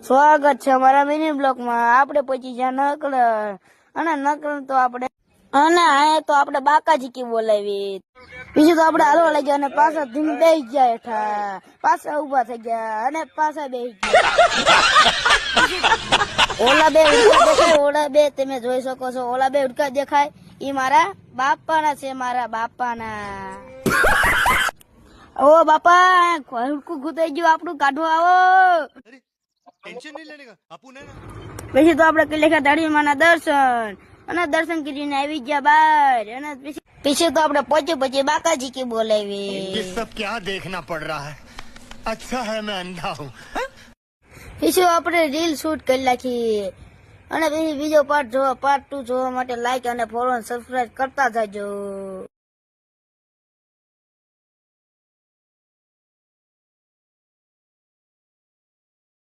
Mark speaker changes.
Speaker 1: સ્વાગત છે અમારા મિની બ્લોકમાં. આપણે પછી જ્યાં નકલ અને નકલ તો આપણે અને આ તો આપણે બાકાજી કી બોલાવી. બીજું તો આપણે હાલવા લાગ્યા અને પાછા ધીમ બેસી ગયા હેઠા, પાછા ઉભા થઈ ગયા અને પાછા બેસી ગયા. ઓલા બે ઉડકા દેખાય, ઓલા બે તમે જોઈ શકો છો. ઓલા બે ઉડકા દેખાય ઈ મારા બાપાના છે, મારા બાપાના. ઓ બાપા, હુડકું ગુતાઈ ગયું આપણું, કાઢવા આવો.
Speaker 2: टेंशन नहीं लेने का अपन है ना।
Speaker 1: પછી તો આપણે કલેખા દાડીમાના દર્શન અને દર્શન કરીને આવી ગયા બહાર અને પછી તો આપણે પછી બાકાજી કી બોલાવી.
Speaker 2: ये सब क्या देखना पड़ रहा है। अच्छा है मैं अंधा हूँ।
Speaker 1: પછી આપણે રીલ શૂટ કરી નાખી અને પછી બીજો પાર્ટ 2 જોવા માટે લાઈક અને ફોલો અને સબસ્ક્રાઇબ કરતા જાજો.